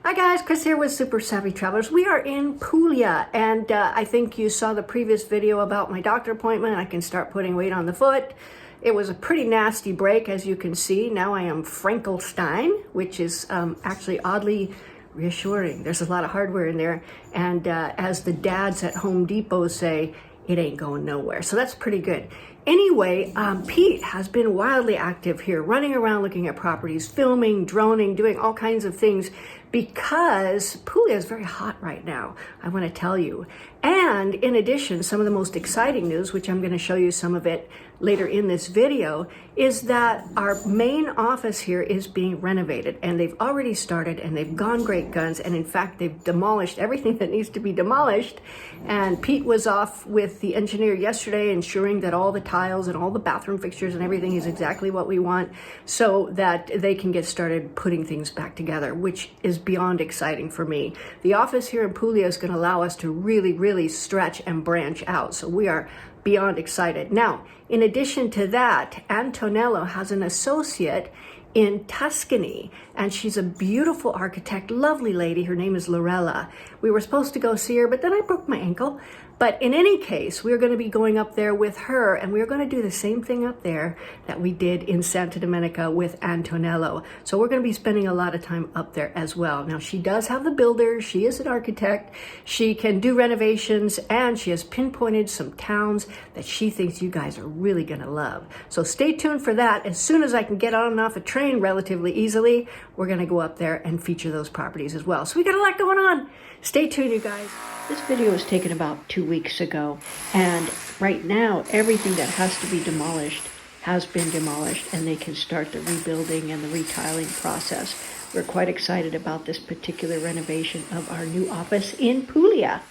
Hi guys, Chris here with Super Savvy Travelers. We are in Puglia, and I think you saw the previous video about my doctor appointment. I can start putting weight on the foot. It was a pretty nasty break, as you can see. Now I am Frankenstein, which is actually oddly reassuring. There's a lot of hardware in there, and as the dads at Home Depot say, it ain't going nowhere. So that's pretty good. Anyway, Pete has been wildly active here, running around looking at properties, filming, droning, doing all kinds of things because Puglia is very hot right now, I want to tell you. And in addition, some of the most exciting news, which I'm going to show you some of it later in this video, is that our main office here is being renovated, and they've already started, and they've gone great guns, and in fact they've demolished everything that needs to be demolished. And Pete was off with the engineer yesterday ensuring that all the tiles and all the bathroom fixtures and everything is exactly what we want so that they can get started putting things back together, which is beyond exciting for me. The office here in Puglia is going to allow us to really stretch and branch out, so we are beyond excited. Now, in addition to that, Antonello has an associate in Tuscany, and she's a beautiful architect, lovely lady. Her name is Lorella. We were supposed to go see her, but then I broke my ankle. But in any case, we're going to be going up there with her, and we're going to do the same thing up there that we did in Santa Domenica with Antonello. So we're going to be spending a lot of time up there as well. Now, she does have the builders. She is an architect. She can do renovations, and she has pinpointed some towns that she thinks you guys are really going to love. So stay tuned for that. As soon as I can get on and off a train relatively easily, we're going to go up there and feature those properties as well. So we got a lot going on. Stay tuned, you guys. This video was taken about 2 weeks ago, and right now everything that has to be demolished has been demolished, and they can start the rebuilding and the retiling process. We're quite excited about this particular renovation of our new office in Puglia.